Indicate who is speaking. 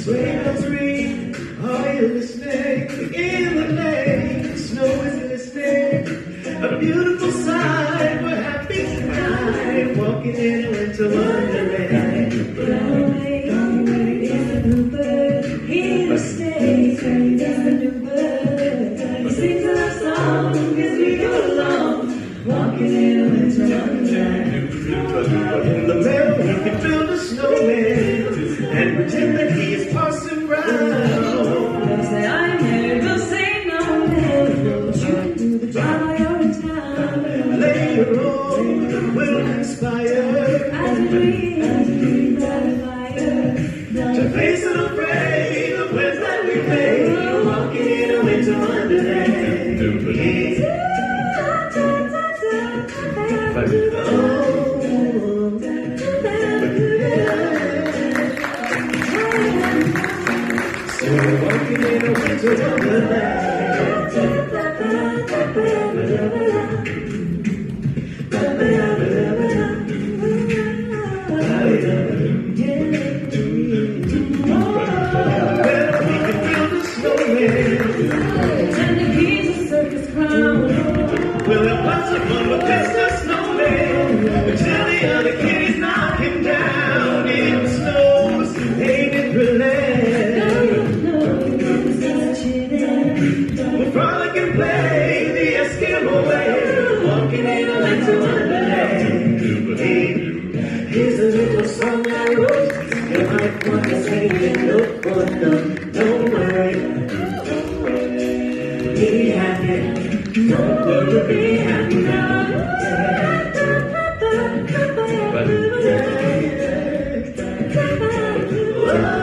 Speaker 1: Sway bells ring, are you listening? In the lane, snow is glistening. A beautiful sight, we're happy tonight, walking in a winter wonderland.
Speaker 2: Is the bluebird, he will stay. Is the new bird, he sings our song as we go along, walking in a winter wonderland.
Speaker 1: In the meadow, we can build a snowman and pretend that he is Parson Brown.
Speaker 2: They'll say I'm here, they'll say no man, but you can do the job while you're in town.
Speaker 1: Later on, we'll conspire
Speaker 2: As we dream by the fire,
Speaker 1: to face unafraid the plans that we made, walking in a winter wonderland. We're walking in a winter wonderland.
Speaker 2: and the keys of circus crown.
Speaker 1: We'll have lots of fun with Mr. Snowman until the other kitties knock him down. It snows, ain't it brilliant? We'll frolic and play the Eskimo way, walking in a winter wonderland. Here's a little song I wrote. You might want to sing it note for note. Don't worry, be happy. Don't be happy now. Yeah.